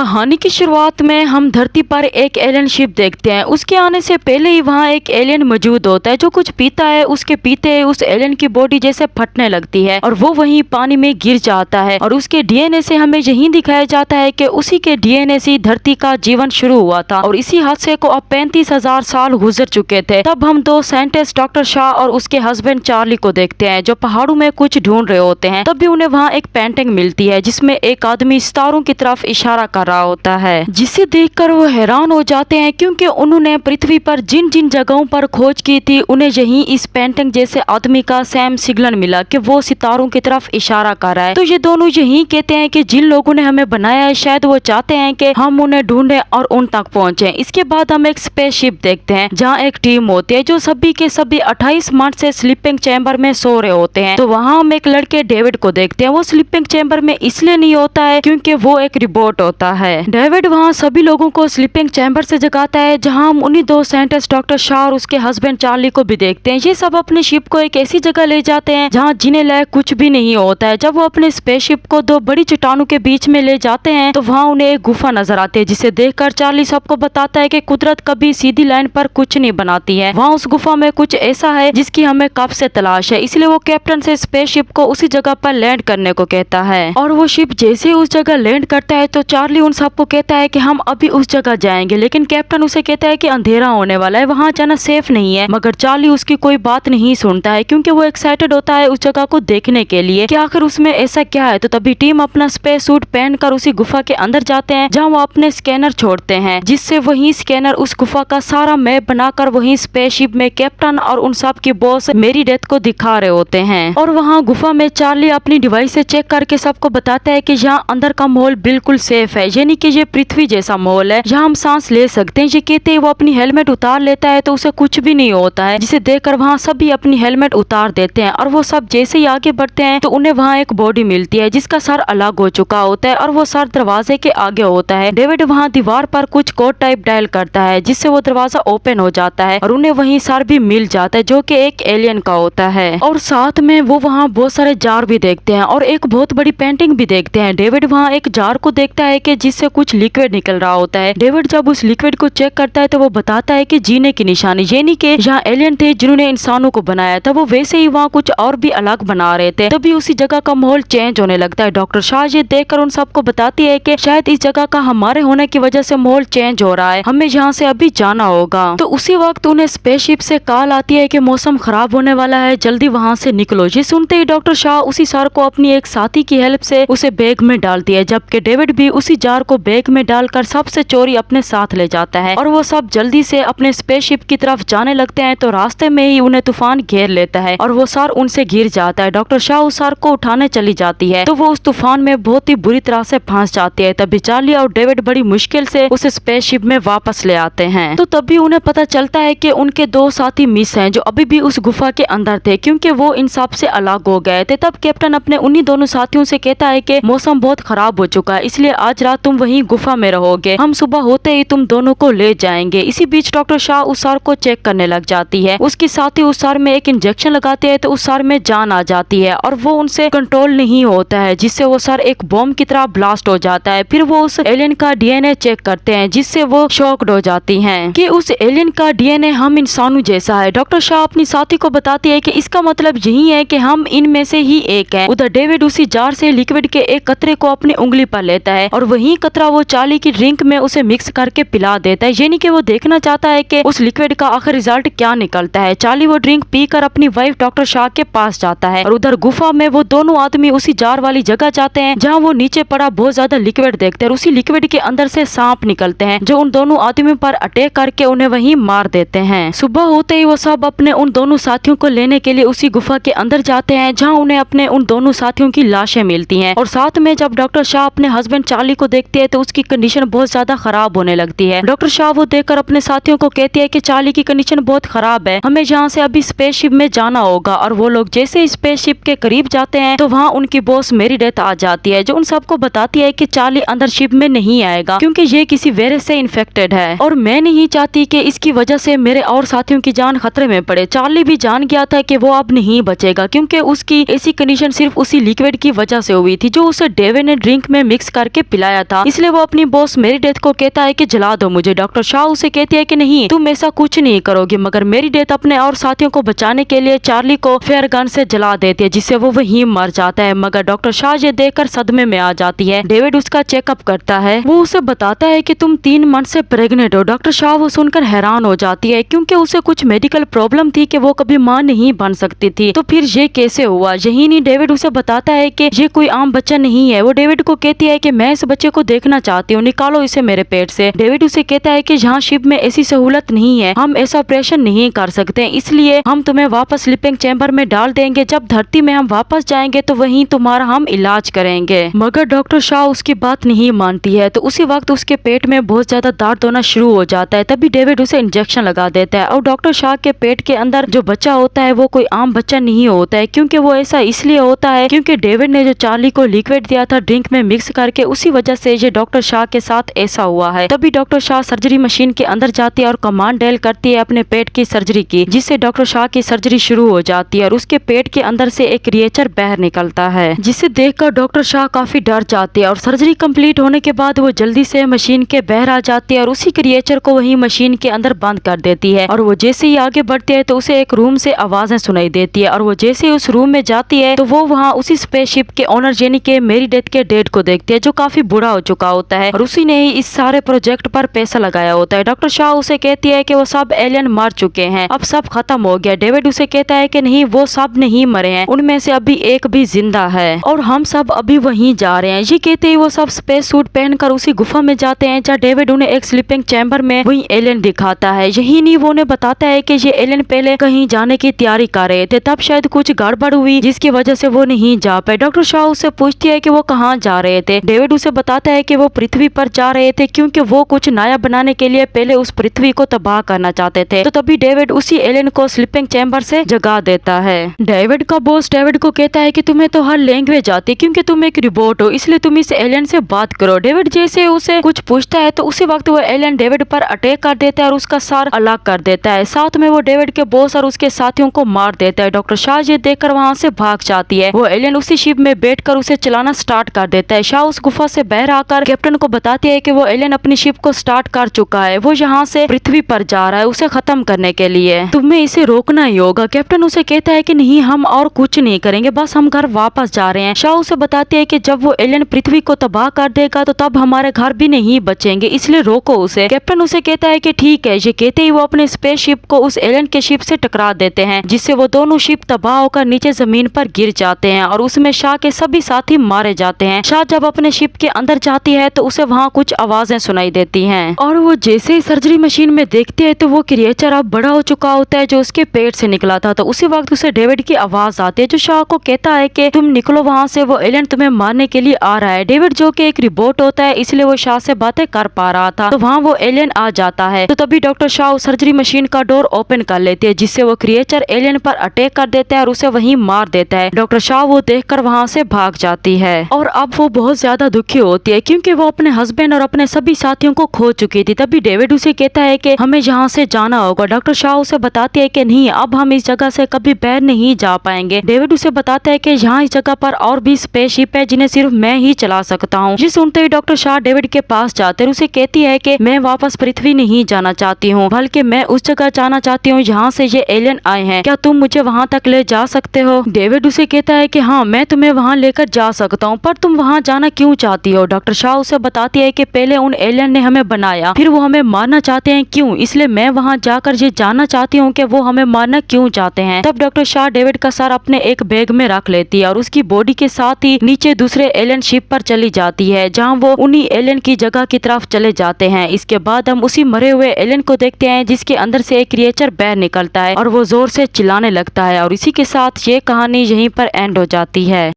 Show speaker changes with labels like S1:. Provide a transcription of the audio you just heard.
S1: कहानी की शुरुआत में हम धरती पर एक एलियन शिप देखते हैं। उसके आने से पहले ही वहाँ एक एलियन मौजूद होता है जो कुछ पीता है। उसके पीते उस एलियन की बॉडी जैसे फटने लगती है और वो वहीं पानी में गिर जाता है। और उसके डीएनए से हमें यही दिखाया जाता है कि उसी के डीएनए से धरती का जीवन शुरू हुआ था। और इसी हादसे को अब 35,000 साल गुजर चुके थे। तब हम दो साइंटिस्ट डॉक्टर शाह और उसके हस्बैंड चार्ली को देखते हैं जो पहाड़ों में कुछ ढूंढ रहे होते हैं। तब भी उन्हें वहाँ एक पेंटिंग मिलती है जिसमें एक आदमी सितारों की तरफ इशारा कर रहा होता है, जिसे देखकर वो हैरान हो जाते हैं क्योंकि उन्होंने पृथ्वी पर जिन जिन जगहों पर खोज की थी उन्हें यही इस पेंटिंग जैसे आदमी का सेम सिग्नल मिला कि वो सितारों की तरफ इशारा कर रहा है। तो ये दोनों यही कहते हैं कि जिन लोगों ने हमें बनाया है शायद वो चाहते हैं कि हम उन्हें ढूंढें और उन तक पहुंचे। इसके बाद हम एक स्पेसशिप देखते हैं जहाँ एक टीम होती है जो सभी के सभी 28 मंथ से स्लीपिंग चैम्बर में सो रहे होते हैं। तो वहाँ हम एक लड़के डेविड को देखते हैं। वो स्लीपिंग चैम्बर में इसलिए नहीं होता है क्योंकि वो एक रिबोट होता है। डेविड वहाँ सभी लोगों को स्लीपिंग चैम्बर से जगाता है जहाँ हम उन्हीं दो साइंटिस्ट डॉक्टर शाह और उसके हस्बैंड चार्ली को भी देखते हैं। ये सब अपनी शिप को एक ऐसी जगह ले जाते हैं जहाँ जीने लायक कुछ भी नहीं होता है। जब वो अपने स्पेसशिप को दो बड़ी चट्टानों के बीच में ले जाते हैं तो वहाँ उन्हें एक गुफा नजर आती है जिसे देखकर चार्ली सबको बताता है कि कुदरत कभी सीधी लाइन पर कुछ नहीं बनाती है। वहाँ उस गुफा में कुछ ऐसा है जिसकी हमें कब से तलाश है। इसलिए वो कैप्टन से स्पेसशिप को उसी जगह पर लैंड करने को कहता है। और वो शिप जैसे ही उस जगह लैंड करता है तो चार्ली उन सबको कहता है कि हम अभी उस जगह जाएंगे, लेकिन कैप्टन उसे कहता है कि अंधेरा होने वाला है, वहाँ जाना सेफ नहीं है। मगर चार्ली उसकी कोई बात नहीं सुनता है क्योंकि वो एक्साइटेड होता है उस जगह को देखने के लिए कि आखिर उसमें ऐसा क्या है। तो तभी टीम अपना स्पेस सूट पहनकर उसी गुफा के अंदर जाते हैं जहाँ वो अपने स्कैनर छोड़ते हैं, जिससे वही स्कैनर उस गुफा का सारा मैप बनाकर वही स्पेसशिप में कैप्टन और उन सब की बॉस मेरी डेथ को दिखा रहे होते हैं। और वहाँ गुफा में चार्ली अपनी डिवाइस से चेक करके सबको बताता है कि यहाँ अंदर का माहौल बिल्कुल सेफ है, यानी कि ये पृथ्वी जैसा माहौल है जहाँ हम सांस ले सकते हैं। ये कहते हैं वो अपनी हेलमेट उतार लेता है तो उसे कुछ भी नहीं होता है, जिसे देखकर वहाँ सभी अपनी हेलमेट उतार देते हैं। और वो सब जैसे ही आगे बढ़ते हैं तो उन्हें वहाँ एक बॉडी मिलती है जिसका सर अलग हो चुका होता है और वो सर दरवाजे के आगे होता है। डेविड वहाँ दीवार पर कुछ कोड टाइप डायल करता है जिससे वो दरवाजा ओपन हो जाता है और उन्हें वही सर भी मिल जाता है जो कि एक एलियन का होता है। और साथ में वो वहाँ बहुत सारे जार भी देखते हैं और एक बहुत बड़ी पेंटिंग भी देखते हैं। डेविड वहाँ एक जार को देखता है कि जिससे कुछ लिक्विड निकल रहा होता है। डेविड जब उस लिक्विड को चेक करता है तो वो बताता है कि जीने की निशानी, यानी कि यहाँ एलियन थे जिन्होंने इंसानों को बनाया था वो वैसे ही वहाँ कुछ और भी अलग बना रहे थे। तभी उसी जगह का माहौल चेंज होने लगता है। डॉक्टर शाह ये देखकर उन सबको बताती है कि शायद इस जगह का हमारे होने की वजह से माहौल चेंज हो रहा है, हमें यहाँ से अभी जाना होगा। तो उसी वक्त उन्हें स्पेसशिप से कॉल आती है कि मौसम खराब होने वाला है, जल्दी वहाँ से निकलो। ये सुनते ही डॉक्टर शाह उसी सर को अपनी एक साथी की हेल्प से उसे बैग में डालती है, जबकि डेविड भी उसी जार को बैग में डालकर सबसे चोरी अपने साथ ले जाता है। और वो सब जल्दी से अपने स्पेसशिप की तरफ जाने लगते हैं तो रास्ते में ही उन्हें तूफान घेर लेता है और वो सर उनसे गिर जाता है। डॉक्टर शाह उस सर को उठाने चली जाती है तो वो उस तूफान में बहुत ही बुरी तरह से फंस जाती है। तभी चार्ली और डेविड बड़ी मुश्किल से उसे स्पेसशिप में वापस ले आते हैं। तो तभी उन्हें पता चलता है कि उनके दो साथी मिस हैं जो अभी भी उस गुफा के अंदर थे क्योंकि वो इन सब से अलग हो गए थे। तब कैप्टन अपने उन्हीं दोनों साथियों से कहता है कि मौसम बहुत खराब हो चुका है, इसलिए आज रात तुम वहीं गुफा में रहोगे, हम सुबह होते ही तुम दोनों को ले जाएंगे। इसी बीच डॉक्टर शाह उस सर को चेक करने लग जाती है। उसकी साथी उस सर में एक इंजेक्शन लगाते हैं तो उस सर में जान आ जाती है और वो उनसे कंट्रोल नहीं होता है, जिससे वो सर एक बॉम्ब की तरह ब्लास्ट हो जाता है। फिर वो उस एलियन का डीएनए चेक करते हैं जिससे वो शॉक्ड हो जाती हैं कि उस एलियन का डीएनए हम इंसानों जैसा है। डॉक्टर शाह अपनी साथी को बताती है कि इसका मतलब यही है कि हम इनमें से ही एक हैं। उधर डेविड उसी जार से लिक्विड के एक कतरे को अपनी उंगली पर लेता है और वही कतरा वो चार्ली की ड्रिंक में उसे मिक्स करके पिला देता है, यानी कि वो देखना चाहता है कि उस लिक्विड का आखिर रिजल्ट क्या निकलता है। चार्ली वो ड्रिंक पीकर अपनी वाइफ डॉक्टर शाह के पास जाता है और उधर गुफा में वो दोनों आदमी उसी जार वाली जगह जाते हैं जहाँ वो नीचे पड़ा बहुत ज्यादा लिक्विड देखते हैं और उसी लिक्विड के अंदर से सांप निकलते हैं जो उन दोनों आदमियों पर अटैक करके उन्हें वहीं मार देते हैं। सुबह होते ही वो सब अपने उन दोनों साथियों को लेने के लिए उसी गुफा के अंदर जाते हैं जहाँ उन्हें अपने उन दोनों साथियों की लाशें मिलती हैं। और साथ में जब डॉक्टर शाह अपने हस्बैंड चार्ली को देखती है तो उसकी कंडीशन बहुत ज्यादा खराब होने लगती है। डॉक्टर शाह वो देखकर अपने साथियों को कहती है कि चार्ली की कंडीशन बहुत खराब है, हमें यहाँ से अभी स्पेसशिप में जाना होगा। और वो लोग जैसे स्पेसशिप के करीब जाते हैं तो वहाँ उनकी बॉस मेरी डेथ आ जाती है जो उन सबको बताती है कि चार्ली अंदर शिप में नहीं आएगा क्योंकि ये किसी वायरस से इन्फेक्टेड है और मैं नहीं चाहती कि इसकी वजह से मेरे और साथियों की जान खतरे में पड़े। चार्ली भी जान गया था कि वो अब नहीं बचेगा क्योंकि उसकी ऐसी कंडीशन सिर्फ उसी लिक्विड की वजह से हुई थी जो उसे डेविड ने ड्रिंक में मिक्स करके पिलाया था, इसलिए वो अपनी बॉस मेरी डेथ को कहता है कि जला दो मुझे। डॉक्टर शाह उसे कहती है कि नहीं, तुम ऐसा कुछ नहीं करोगे, मगर मेरी डेथ अपने और साथियों को बचाने के लिए चार्ली को फेयर गन से जला देती है, जिससे वो वहीं मर जाता है। मगर डॉक्टर शाह ये देखकर सदमे में आ जाती है। डेविड उसका चेकअप करता है, वो उसे बताता है कि तुम 3 मंथ से प्रेग्नेंट हो। डॉक्टर शाह वो सुनकर हैरान हो जाती है, क्योंकि उसे कुछ मेडिकल प्रॉब्लम थी कि वो कभी मां नहीं बन सकती थी। तो फिर ये कैसे हुआ? यही नहीं, डेविड उसे बताता है कि ये कोई आम बच्चा नहीं है। वो डेविड को कहती है कि मैं इस बच्चे को देखना चाहती हूँ, निकालो इसे मेरे पेट से। डेविड उसे कहता है कि यहाँ शिप में ऐसी सहूलत नहीं है, हम ऐसा ऑपरेशन नहीं कर सकते, इसलिए हम तुम्हें वापस स्लीपिंग चैम्बर में डाल देंगे। जब धरती में हम वापस जाएंगे तो वहीं तुम्हारा हम इलाज करेंगे। मगर डॉक्टर शाह उसकी बात नहीं मानती है। तो उसी वक्त उसके पेट में बहुत ज्यादा दर्द होना शुरू हो जाता है। तभी डेविड उसे इंजेक्शन लगा देता है। और डॉक्टर शाह के पेट के अंदर जो बच्चा होता है वो कोई आम बच्चा नहीं होता है, क्योंकि वो ऐसा इसलिए होता है क्योंकि डेविड ने जो चार्ली को लिक्विड दिया था ड्रिंक में मिक्स करके, उसी वजह से ये डॉक्टर शाह के साथ ऐसा हुआ है। तभी डॉक्टर शाह सर्जरी मशीन के अंदर जाती है और कमांड डायल करती है अपने पेट की सर्जरी की, जिससे डॉक्टर शाह की सर्जरी शुरू हो जाती है और उसके पेट के अंदर से एक क्रिएचर बाहर निकलता है, जिसे देखकर डॉक्टर शाह काफी डर जाती है। और सर्जरी कंप्लीट होने के बाद वो जल्दी से मशीन के बाहर आ जाती है और उसी क्रिएचर को वही मशीन के अंदर बंद कर देती है। और वो जैसे ही आगे बढ़ती है तो उसे एक रूम से आवाजें सुनाई देती है, और वो जैसे ही उस रूम में जाती है तो वो वहाँ उसी स्पेसशिप के ओनर यानी के मेरी डेथ के डेड को देखती है, जो काफी बुरा हो चुका होता है और उसी ने ही इस सारे प्रोजेक्ट पर पैसा लगाया होता है। डॉक्टर शाह उसे कहती है कि वो सब एलियन मर चुके हैं, अब सब खत्म हो गया। डेविड उसे कहता है कि नहीं, वो सब नहीं मरे हैं, उनमें से अभी एक भी जिंदा है और हम सब अभी वहीं जा रहे हैं। ये कहते ही वो सब स्पेस सूट पहनकर उसी गुफा में जाते हैं, जहाँ डेविड उन्हें एक स्लीपिंग चैम्बर में वही एलियन दिखाता है। यही नहीं, वो उन्हें बताता है कि ये एलियन पहले कहीं जाने की तैयारी कर रहे थे, तब शायद कुछ गड़बड़ हुई जिसकी वजह से वो नहीं जा पाए। डॉक्टर शाह उससे पूछती है कि वो कहाँ जा रहे थे। डेविड उसे बताता है कि वो पृथ्वी पर जा रहे थे, क्योंकि वो कुछ नया बनाने के लिए पहले उस पृथ्वी को तबाह करना चाहते थे। तो तभी डेविड उसी एलियन को स्लीपिंग चैम्बर से जगा देता है। डेविड का बॉस डेविड को कहता है कि तुम्हें तो हर लैंग्वेज आती है, क्योंकि तुम एक रोबोट हो, इसलिए तुम इस एलियन से बात करो। डेविड जैसे उसे कुछ पूछता है तो उसी वक्त वो एलियन डेविड पर अटैक कर देता है और उसका सर अलग कर देता है। साथ में वो डेविड के बॉस और उसके साथियों को मार देता है। डॉक्टर शाह ये देखकर वहाँ से भाग जाती है। वो एलियन उसी शिप में बैठकर उसे चलाना स्टार्ट कर देता है। शाह उस गुफा से बाहर आकर कैप्टन को बताती है कि वो एलियन अपनी शिप को स्टार्ट कर चुका है, वो यहाँ से पृथ्वी पर जा रहा है उसे खत्म करने के लिए, तुम्हें इसे रोकना ही होगा। कैप्टन उसे कहता है कि नहीं, हम और कुछ नहीं करेंगे, बस हम घर वापस जा रहे हैं। शाह उसे बताती है कि जब वो एलियन पृथ्वी को तबाह कर देगा तो तब हमारे घर भी नहीं बचेंगे, इसलिए रोको उसे। कैप्टन उसे कहता है कि ठीक है। ये कहते ही वो अपने स्पेस शिप को उस एलियन के शिप से टकरा देते हैं, जिससे वो दोनों शिप तबाह होकर नीचे जमीन पर गिर जाते हैं और उसमें शाह के सभी साथी मारे जाते हैं। शाह जब अपने शिप के अंदर जाती है तो उसे वहाँ कुछ आवाजें सुनाई देती हैं और वो जैसे ही सर्जरी मशीन में देखती है तो वो क्रिएचर अब बड़ा हो चुका होता है जो उसके पेट से निकला था। तो उसी वक्त उसे डेविड की आवाज आती है जो शाह को कहता है कि तुम निकलो वहाँ से, वो एलियन तुम्हें मारने के लिए आ रहा है। डेविड जो कि एक रोबोट होता है इसलिए वो शाह से बातें कर पा रहा था, तो वहाँ वो एलियन आ जाता है। तो तभी डॉक्टर शाह सर्जरी मशीन का डोर ओपन कर लेती है, जिससे वो क्रिएचर एलियन पर अटैक कर देता है और उसे वहीं मार देता है। डॉक्टर शाह वो देखकर वहाँ से भाग जाती है और अब वो बहुत ज्यादा दुखी होती है, क्योंकि वो अपने हस्बैंड और अपने सभी साथियों को खो चुकी थी। तभी डेविड उसे कहता है कि हमें यहाँ से जाना होगा। डॉक्टर शाह उसे बताती है कि नहीं, अब हम इस जगह से कभी बाहर नहीं जा पाएंगे। डेविड उसे बताता है कि यहाँ इस जगह पर और भी स्पेसशिप है जिन्हें सिर्फ मैं ही चला सकता हूँ। ये सुनते ही डॉक्टर शाह डेविड के पास जाते हैं, उसे कहती है कि मैं वापस पृथ्वी नहीं जाना चाहती हूँ, बल्कि मैं उस जगह जाना चाहती हूँ जहाँ से ये एलियन आए हैं, क्या तुम मुझे वहाँ तक ले जा सकते हो? डेविड उसे कहता है कि हाँ, मैं तुम्हें वहाँ लेकर जा सकता हूँ, पर तुम वहाँ जाना क्यों चाहती हो? डॉक्टर शाह उसे बताती है कि पहले उन एलियन ने हमें बनाया, फिर वो हमें मारना चाहते हैं, क्यों? इसलिए मैं वहाँ जाकर ये जानना चाहती हूँ कि वो हमें मारना क्यों चाहते हैं। तब डॉक्टर शाह डेविड का सर अपने एक बैग में रख लेती है और उसकी बॉडी के साथ ही नीचे दूसरे एलियन शिप पर चली जाती है, जहाँ वो उन्हीं एलियन की जगह की तरफ चले जाते हैं। इसके बाद हम उसी मरे हुए एलियन को देखते हैं जिसके अंदर से एक क्रिएचर बाहर निकलता है और वो जोर से चिल्लाने लगता है और इसी के साथ ये कहानी यहीं पर एंड हो जाती है।